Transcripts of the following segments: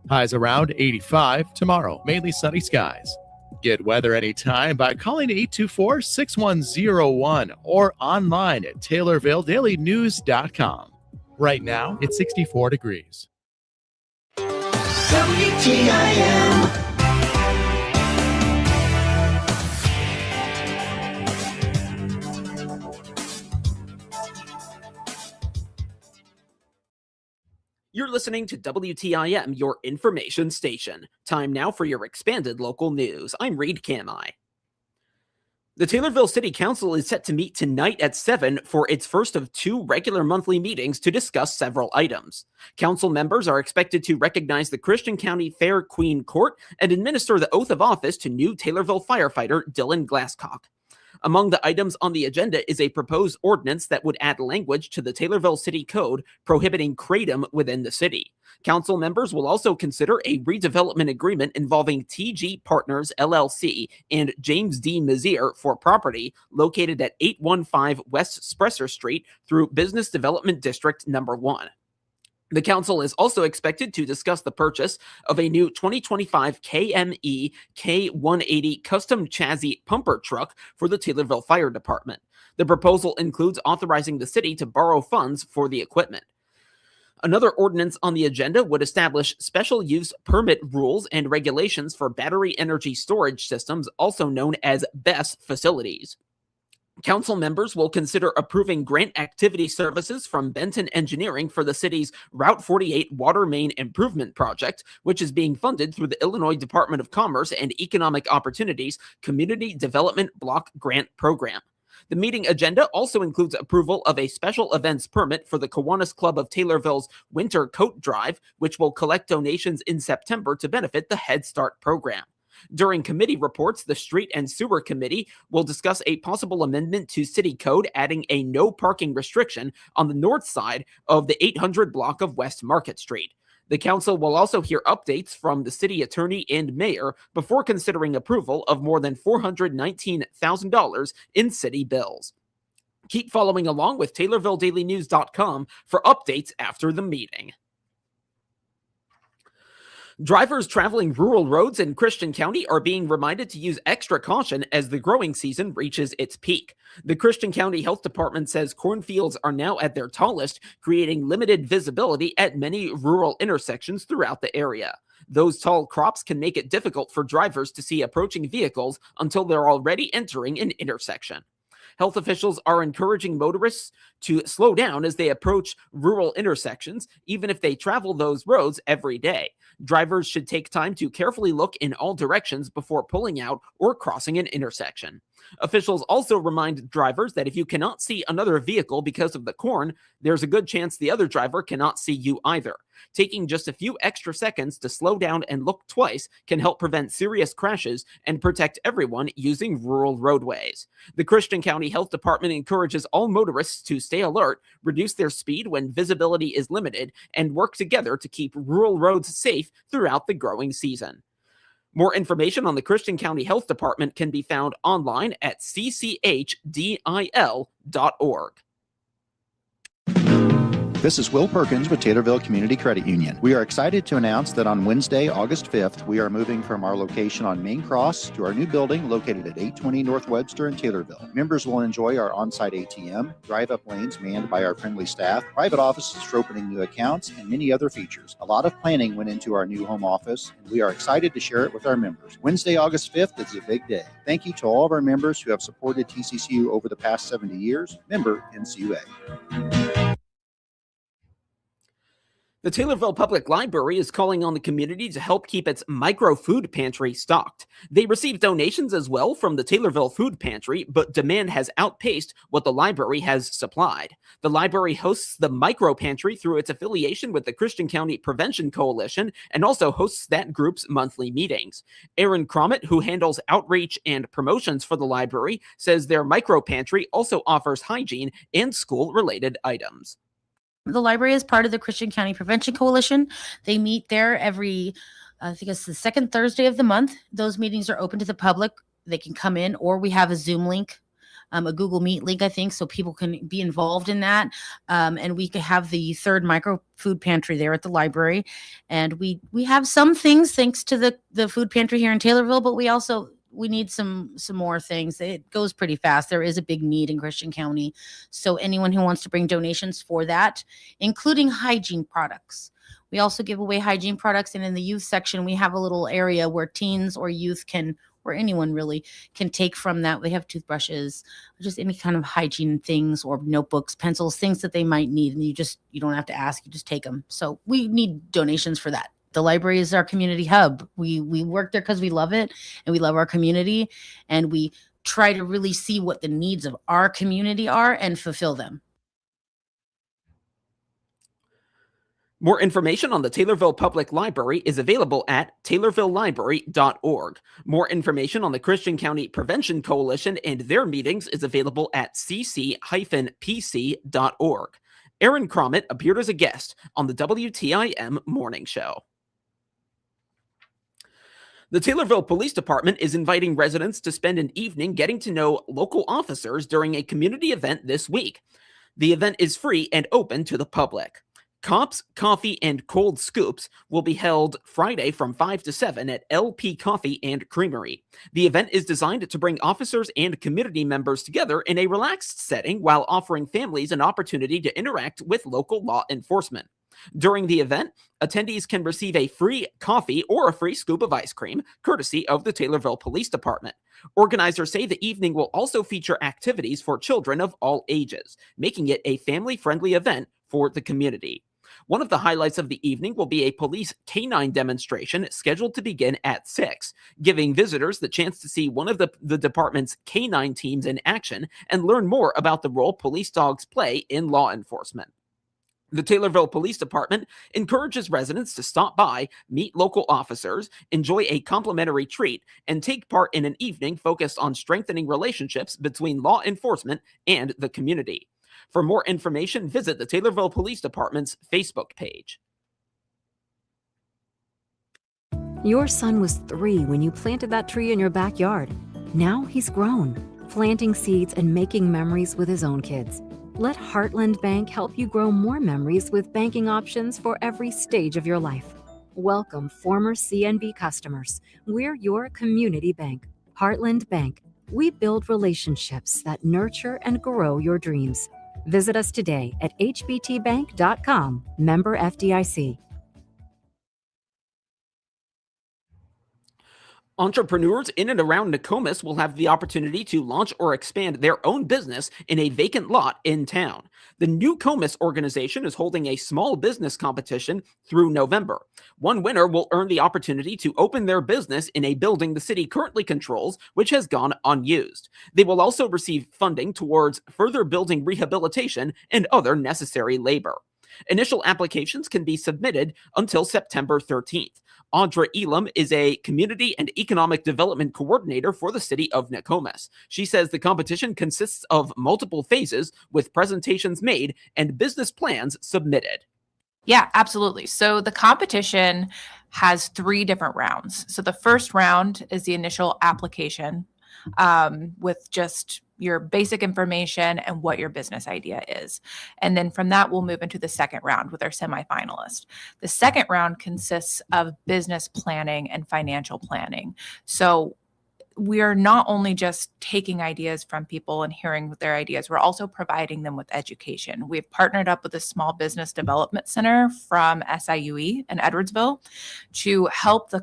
Highs around 85 tomorrow, mainly sunny skies. Get weather anytime by calling 824-6101 or online at TaylorvilleDailyNews.com. Right now, it's 64 degrees. WTIM. You're listening to WTIM, your information station. Time now for your expanded local news. I'm Reed Kamai. The Taylorville City Council is set to meet tonight at 7 for its first of 2 regular monthly meetings to discuss several items. Council members are expected to recognize the Christian County Fair Queen Court and administer the oath of office to new Taylorville firefighter Dylan Glasscock. Among the items on the agenda is a proposed ordinance that would add language to the Taylorville City Code prohibiting kratom within the city. Council members will also consider a redevelopment agreement involving TG Partners LLC and James D. Mazier for property located at 815 West Spresser Street through Business Development District Number 1. The council is also expected to discuss the purchase of a new 2025 KME K180 custom chassis pumper truck for the Taylorville Fire Department. The proposal includes authorizing the city to borrow funds for the equipment. Another ordinance on the agenda would establish special use permit rules and regulations for battery energy storage systems, also known as BESS facilities. Council members will consider approving grant activity services from Benton Engineering for the city's Route 48 Water Main Improvement Project, which is being funded through the Illinois Department of Commerce and Economic Opportunities Community Development Block Grant Program. The meeting agenda also includes approval of a special events permit for the Kiwanis Club of Taylorville's Winter Coat Drive, which will collect donations in September to benefit the Head Start program. During committee reports, the Street and Sewer Committee will discuss a possible amendment to City Code adding a no parking restriction on the north side of the 800 block of West Market Street. The council will also hear updates from the city attorney and mayor before considering approval of more than $419,000 in city bills. Keep following along with TaylorvilleDailyNews.com for updates after the meeting. Drivers traveling rural roads in Christian County are being reminded to use extra caution as the growing season reaches its peak. The Christian County Health Department says cornfields are now at their tallest, creating limited visibility at many rural intersections throughout the area. Those tall crops can make it difficult for drivers to see approaching vehicles until they're already entering an intersection. Health officials are encouraging motorists to slow down as they approach rural intersections, even if they travel those roads every day. Drivers should take time to carefully look in all directions before pulling out or crossing an intersection. Officials also remind drivers that if you cannot see another vehicle because of the corn, there's a good chance the other driver cannot see you either. Taking just a few extra seconds to slow down and look twice can help prevent serious crashes and protect everyone using rural roadways. The Christian County Health Department encourages all motorists to stay alert, reduce their speed when visibility is limited, and work together to keep rural roads safe throughout the growing season. More information on the Christian County Health Department can be found online at cchdil.org. This is Will Perkins with Taylorville Community Credit Union. We are excited to announce that on Wednesday, August 5th, we are moving from our location on Main Cross to our new building located at 820 North Webster in Taylorville. Members will enjoy our on-site ATM, drive-up lanes manned by our friendly staff, private offices for opening new accounts, and many other features. A lot of planning went into our new home office, and we are excited to share it with our members. Wednesday, August 5th is a big day. Thank you to all of our members who have supported TCCU over the past 70 years. Member NCUA. The Taylorville Public Library is calling on the community to help keep its micro food pantry stocked. They received donations as well from the Taylorville Food Pantry, but demand has outpaced what the library has supplied. The library hosts the micro pantry through its affiliation with the Christian County Prevention Coalition and also hosts that group's monthly meetings. Aaron Cromit, who handles outreach and promotions for the library, says their micro pantry also offers hygiene and school-related items. The library is part of the Christian County Prevention Coalition. They meet there every, I think it's the second Thursday of the month. Those meetings are open to the public. They can come in, or we have a Zoom link a Google Meet link, I think, so people can be involved in that. And we could have the third micro food pantry there at the library. And we have some things thanks to the food pantry here in Taylorville, but we need some more things. It goes pretty fast. There is a big need in Christian County. So anyone who wants to bring donations for that, including hygiene products. We also give away hygiene products. And in the youth section, we have a little area where teens or youth or anyone really can take from that. We have toothbrushes, just any kind of hygiene things, or notebooks, pencils, things that they might need. And you don't have to ask, you just take them. So we need donations for that. The library is our community hub. We work there because we love it and we love our community, and we try to really see what the needs of our community are and fulfill them. More information on the Taylorville Public Library is available at taylorvillelibrary.org. More information on the Christian County Prevention Coalition and their meetings is available at cc-pc.org. Aaron Cromit appeared as a guest on the WTIM Morning Show. The Taylorville Police Department is inviting residents to spend an evening getting to know local officers during a community event this week. The event is free and open to the public. Cops, Coffee, and Cold Scoops will be held Friday from 5 to 7 at LP Coffee and Creamery. The event is designed to bring officers and community members together in a relaxed setting while offering families an opportunity to interact with local law enforcement. During the event, attendees can receive a free coffee or a free scoop of ice cream, courtesy of the Taylorville Police Department. Organizers say the evening will also feature activities for children of all ages, making it a family-friendly event for the community. One of the highlights of the evening will be a police canine demonstration scheduled to begin at 6, giving visitors the chance to see one of the department's canine teams in action and learn more about the role police dogs play in law enforcement. The Taylorville Police Department encourages residents to stop by, meet local officers, enjoy a complimentary treat, and take part in an evening focused on strengthening relationships between law enforcement and the community. For more information, visit the Taylorville Police Department's Facebook page. Your son was 3 when you planted that tree in your backyard. Now he's grown, planting seeds and making memories with his own kids. Let Heartland Bank help you grow more memories with banking options for every stage of your life. Welcome, former CNB customers. We're your community bank. Heartland Bank. We build relationships that nurture and grow your dreams. Visit us today at hbtbank.com, member FDIC. Entrepreneurs in and around Nokomis will have the opportunity to launch or expand their own business in a vacant lot in town. The Newcomis organization is holding a small business competition through November. One winner will earn the opportunity to open their business in a building the city currently controls, which has gone unused. They will also receive funding towards further building rehabilitation and other necessary labor. Initial applications can be submitted until September 13th. Audra Elam is a Community and Economic Development Coordinator for the city of Nokomis. She says the competition consists of multiple phases with presentations made and business plans submitted. Yeah, absolutely. So the competition has 3 different rounds. So the first round is the initial application with just your basic information and what your business idea is. And then from that, we'll move into the second round with our semifinalist. The second round consists of business planning and financial planning. So we are not only just taking ideas from people and hearing their ideas, we're also providing them with education. We've partnered up with the Small Business Development Center from SIUE in Edwardsville to help the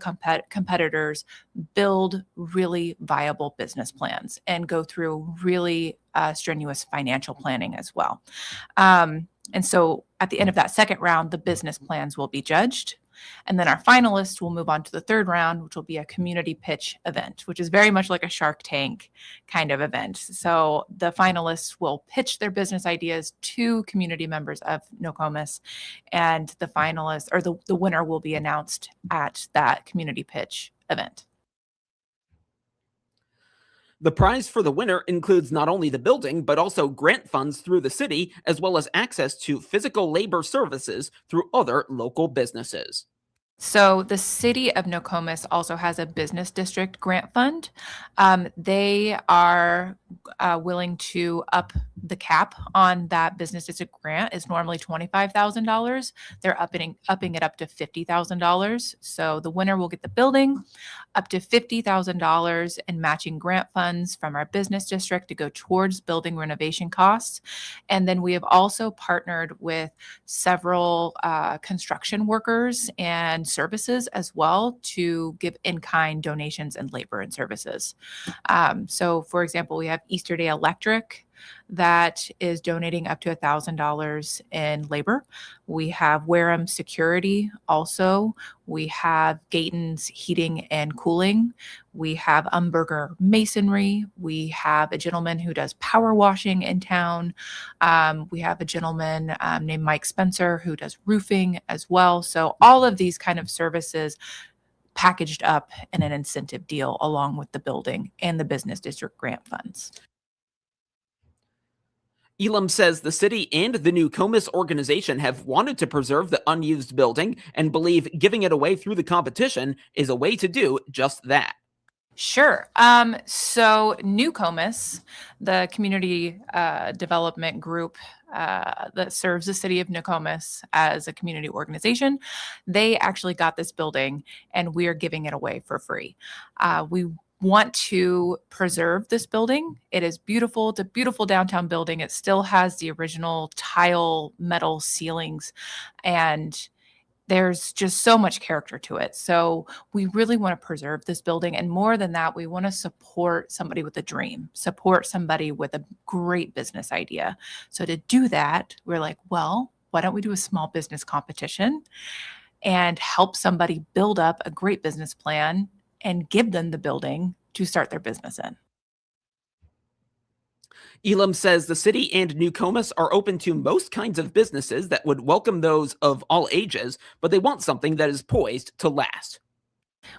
competitors build really viable business plans and go through really strenuous financial planning as well. And so at the end of that second round, the business plans will be judged. And then our finalists will move on to the third round, which will be a community pitch event, which is very much like a Shark Tank kind of event. So the finalists will pitch their business ideas to community members of Nokomis, and the finalists or the winner will be announced at that community pitch event. The prize for the winner includes not only the building, but also grant funds through the city, as well as access to physical labor services through other local businesses. So the city of Nokomis also has a business district grant fund. They are willing to up the cap on that business district grant. Is normally $25,000. They're upping it up to $50,000. So the winner will get the building, up to $50,000 in matching grant funds from our business district to go towards building renovation costs. And then we have also partnered with several construction workers and services as well to give in-kind donations and labor and services. So for example, we have Easter Day Electric that is donating up to $1,000 in labor. We have Wareham Security also. We have Gayton's Heating and Cooling. We have Umberger Masonry. We have a gentleman who does power washing in town. We have a gentleman named Mike Spencer who does roofing as well. So all of these kind of services packaged up in an incentive deal along with the building and the business district grant funds. Elam says the city and the Nokomis organization have wanted to preserve the unused building and believe giving it away through the competition is a way to do just that. Sure. So Nokomis, the community development group that serves the city of Nokomis as a community organization, they actually got this building and we are giving it away for free. We want to preserve this building. It is beautiful. It's a beautiful downtown building. It still has the original tile metal ceilings, and there's just so much character to it. So we really want to preserve this building. And more than that, we want to support somebody with a dream, support somebody with a great business idea. So to do that, we're like, well, why don't we do a small business competition and help somebody build up a great business plan and give them the building to start their business in. Elam says the city and Nokomis are open to most kinds of businesses that would welcome those of all ages, but they want something that is poised to last.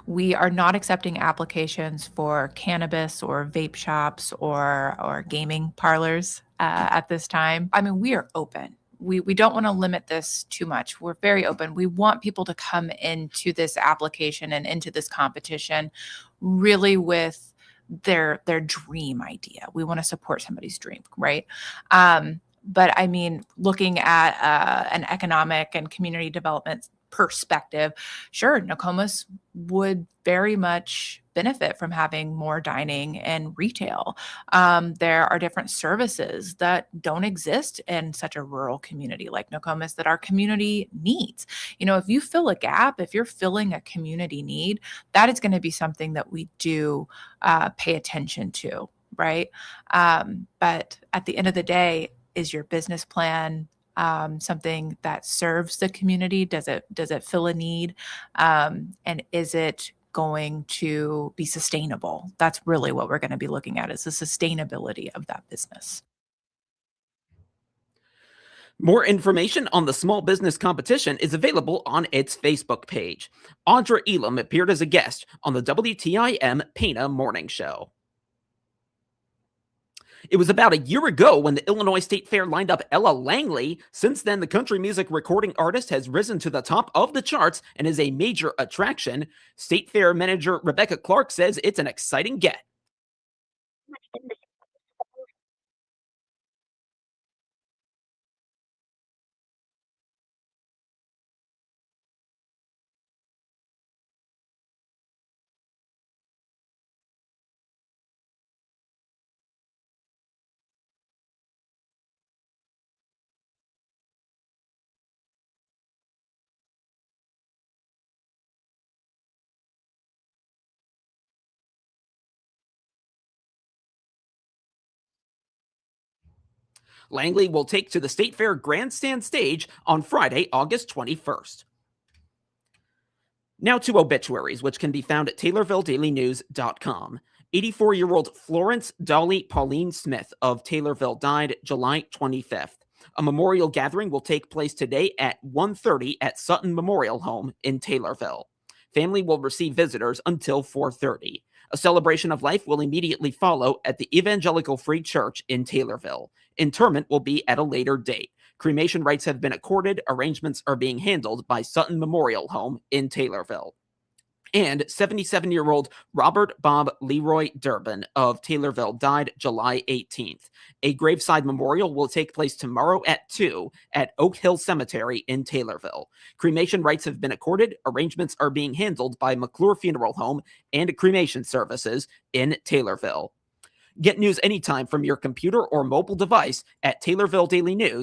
We are not accepting applications for cannabis or vape shops or gaming parlors at this time. I mean, we are open. We don't want to limit this too much. We're very open. We want people to come into this application and into this competition really with their dream idea. We want to support somebody's dream, right? But I mean, looking at an economic and community development perspective, sure, Nokomis would very much benefit from having more dining and retail. There are different services that don't exist in such a rural community like Nokomis that our community needs. You know, if you fill a gap, if you're filling a community need, that is going to be something that we do pay attention to, right? But at the end of the day, is your business plan something that serves the community? Does it fill a need? And is it going to be sustainable? That's really what we're going to be looking at, is the sustainability of that business. More information on the small business competition is available on its Facebook page. Audra Elam appeared as a guest on the WTIM Pana Morning Show. It was about a year ago when the Illinois State Fair lined up Ella Langley. Since then, the country music recording artist has risen to the top of the charts and is a major attraction. State Fair manager Rebecca Clark says it's an exciting get. Langley will take to the State Fair grandstand stage on Friday, August 21st. Now to obituaries, which can be found at TaylorvilleDailyNews.com. 84-year-old Florence Dolly Pauline Smith of Taylorville died July 25th. A memorial gathering will take place today at 1:30 at Sutton Memorial Home in Taylorville. Family will receive visitors until 4:30. A celebration of life will immediately follow at the Evangelical Free Church in Taylorville. Interment will be at a later date. Cremation rights have been accorded. Arrangements are being handled by Sutton Memorial Home in Taylorville. And 77-year-old Robert Bob Leroy Durbin of Taylorville died July 18th. A graveside memorial will take place tomorrow at 2 at Oak Hill Cemetery in Taylorville. Cremation rights have been accorded. Arrangements are being handled by McClure Funeral Home and Cremation Services in Taylorville. Get news anytime from your computer or mobile device at Taylorville Daily News.